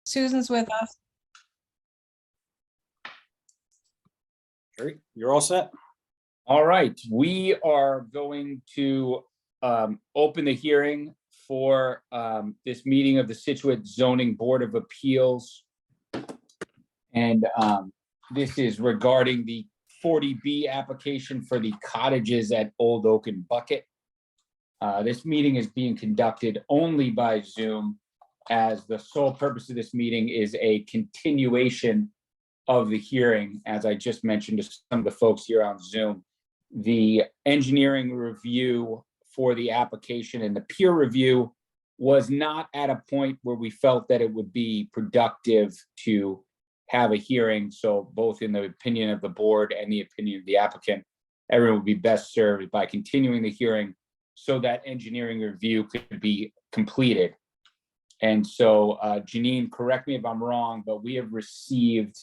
Susan's with us. Great, you're all set? All right, we are going to open the hearing for this meeting of the Scituate Zoning Board of Appeals. And this is regarding the 40B application for the cottages at Old Oak and Bucket. This meeting is being conducted only by Zoom, as the sole purpose of this meeting is a continuation of the hearing. As I just mentioned to some of the folks here on Zoom, the engineering review for the application and the peer review was not at a point where we felt that it would be productive to have a hearing. So both in the opinion of the board and the opinion of the applicant, everyone would be best served by continuing the hearing so that engineering review could be completed. And so Janine, correct me if I'm wrong, but we have received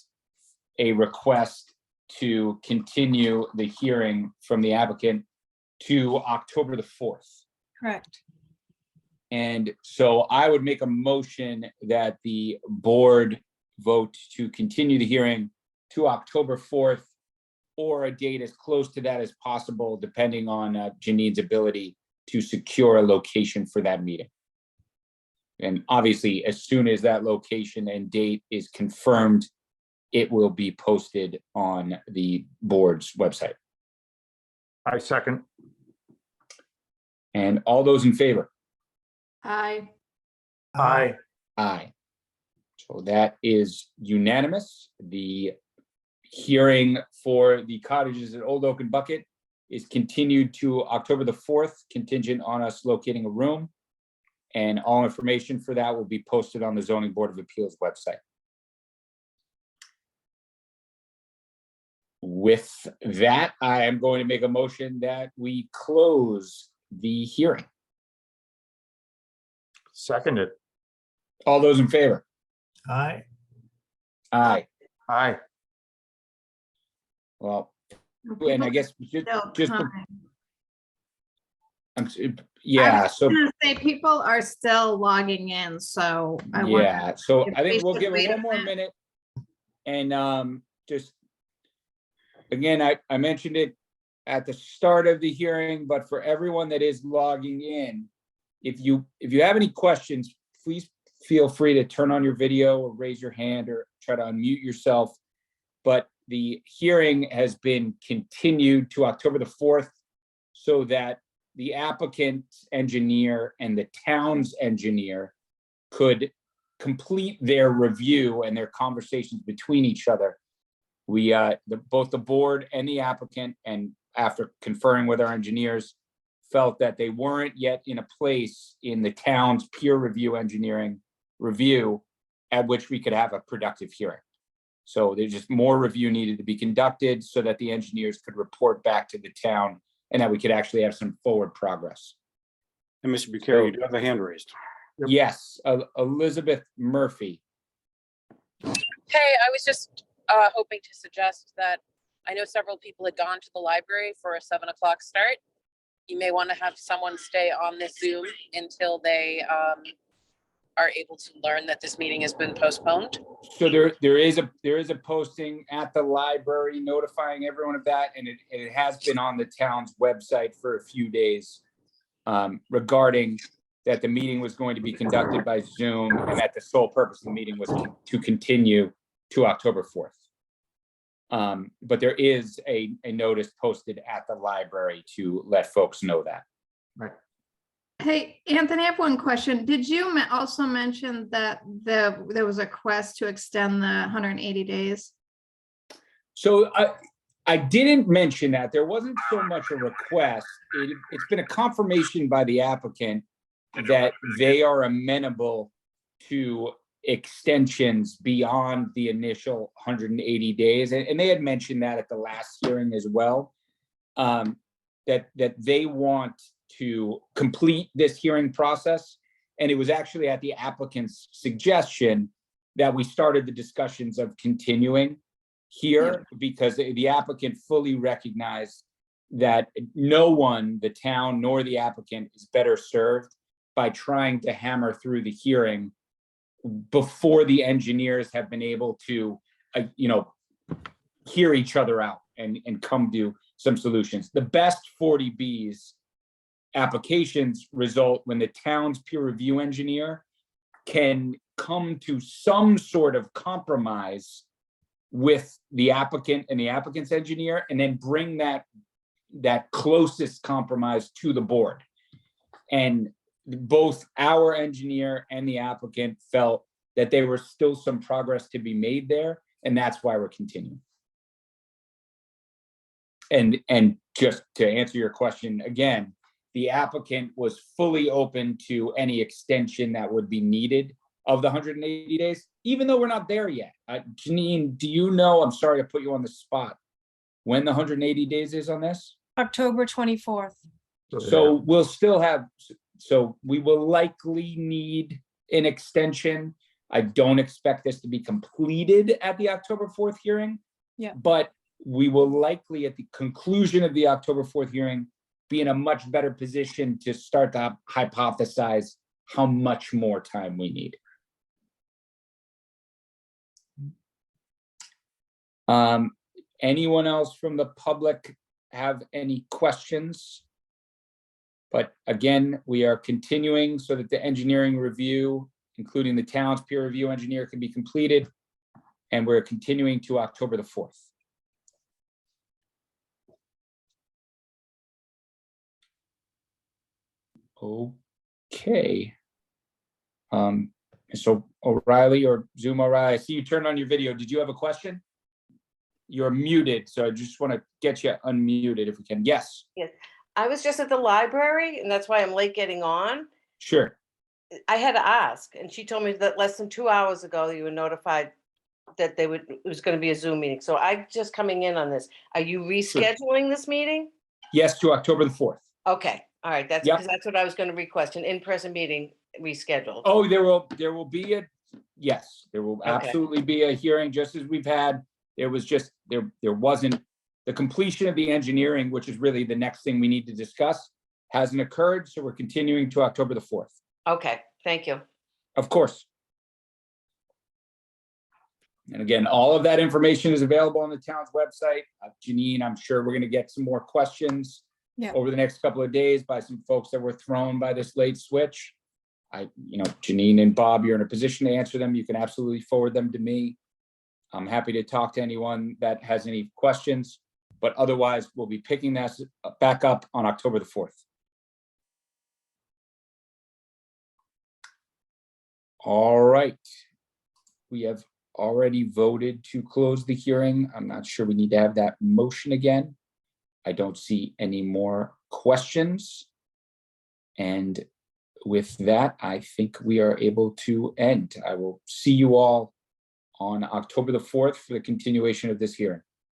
a request to continue the hearing from the applicant to October the 4th. Correct. And so I would make a motion that the board vote to continue the hearing to October 4th, or a date as close to that as possible, depending on Janine's ability to secure a location for that meeting. And obviously, as soon as that location and date is confirmed, it will be posted on the board's website. I second. And all those in favor? Aye. Aye. Aye. So that is unanimous. The hearing for the cottages at Old Oak and Bucket is continued to October the 4th, contingent on us locating a room. And all information for that will be posted on the Zoning Board of Appeals website. With that, I am going to make a motion that we close the hearing. Seconded. All those in favor? Aye. Aye. Aye. Well, and I guess just yeah, so I was gonna say people are still logging in, so I want. yeah, so if I we think we'll should give wait it a one more minute. minute. And just again, I mentioned it at the start of the hearing, but for everyone that is logging in, if you have any questions, please feel free to turn on your video or raise your hand or try to unmute yourself. But the hearing has been continued to October the 4th so that the applicant's engineer and the town's engineer could complete their review and their conversations between each other. We, both the board and the applicant, and after conferring with our engineers, felt that they weren't yet in a place in the town's peer review engineering review at which we could have a productive hearing. So there's just more review needed to be conducted so that the engineers could report back to the town and that we could actually have some forward progress. And Mr. Bucari, you do have a hand raised. Yep. Yes, Elizabeth Murphy. Hey, I was just hoping to suggest that I know several people had gone to the library for a 7 o'clock start. You may want to have someone stay on this Zoom until they are able to learn that this meeting has been postponed. So there is a posting at the library notifying everyone of that, and it has been on the town's website for a few days regarding that the meeting was going to be conducted by Zoom and that the sole purpose of the meeting was to continue to October 4th. But there is a notice posted at the library to let folks know that. Right. Hey, Anthony, I have one question. Did you also mention that there was a request to extend the 180 days? So I didn't mention that. There wasn't so much a request. It's been a confirmation by the applicant that they are amenable to extensions beyond the initial 180 days. And they had mentioned that at the last hearing as well, that they want to complete this hearing process. And it was actually at the applicant's suggestion that we started the discussions of continuing here, because the applicant fully recognized that no one, the town nor the applicant, is better served by trying to hammer through the hearing before the engineers have been able to, hear each other out and come to some solutions. The best 40Bs applications result when the town's peer review engineer can come to some sort of compromise with the applicant and the applicant's engineer, and then bring that closest compromise to the board. And both our engineer and the applicant felt that there was still some progress to be made there, and that's why we're continuing. And just to answer your question again, the applicant was fully open to any extension that would be needed of the 180 days, even though we're not there yet. Janine, do you know, I'm sorry to put you on the spot, when the 180 days is on this? October 24th. So we'll still have, so we will likely need an extension. I don't expect this to be completed at the October 4th hearing. Yeah. But we will likely, at the conclusion of the October 4th hearing, be in a much better position to start to hypothesize how much more time we need. Anyone else from the public have any questions? But again, we are continuing so that the engineering review, including the town's peer review engineer, can be completed. And we're continuing to October the 4th. Okay. So O'Reilly or Zoom O'Reilly, I see you turned on your video. Did you have a question? You're muted, so I just want to get you unmuted if we can. Yes, I was just at the library and that's why I'm late getting on. sure. I had to ask, and she told me that less than 2 hours ago, you were notified that it was going to be a Zoom meeting. So I'm just coming in on this. Are you rescheduling this meeting? Yes, to October the 4th. Okay, all right, that's Yep. because that's what I was going to request, an in-person meting rescheduled. Oh, there will be a, yes, there will Okay. absolutely be a hearing, just as we've had. There was just, there wasn't, the completion of the engineering, which is really the next thing we need to discuss, hasn't occurred, so we're continuing to October the 4th. Okay, thank you. Of course. And again, all of that information is available on the town's website. Janine, I'm sure we're going to get some more questions Yeah. over the next couple of days by some folks that were thrown by this late switch. Janine and Bob, you're in a position to answer them. You can absolutely forward them to me. I'm happy to talk to anyone that has any questions, but otherwise we'll be picking this back up on October the 4th. All right. We have already voted to close the hearing. I'm not sure we need to have that motion again. I don't see any more questions. And with that, I think we are able to end. I will see you all on October the 4th for the continuation of this hearing.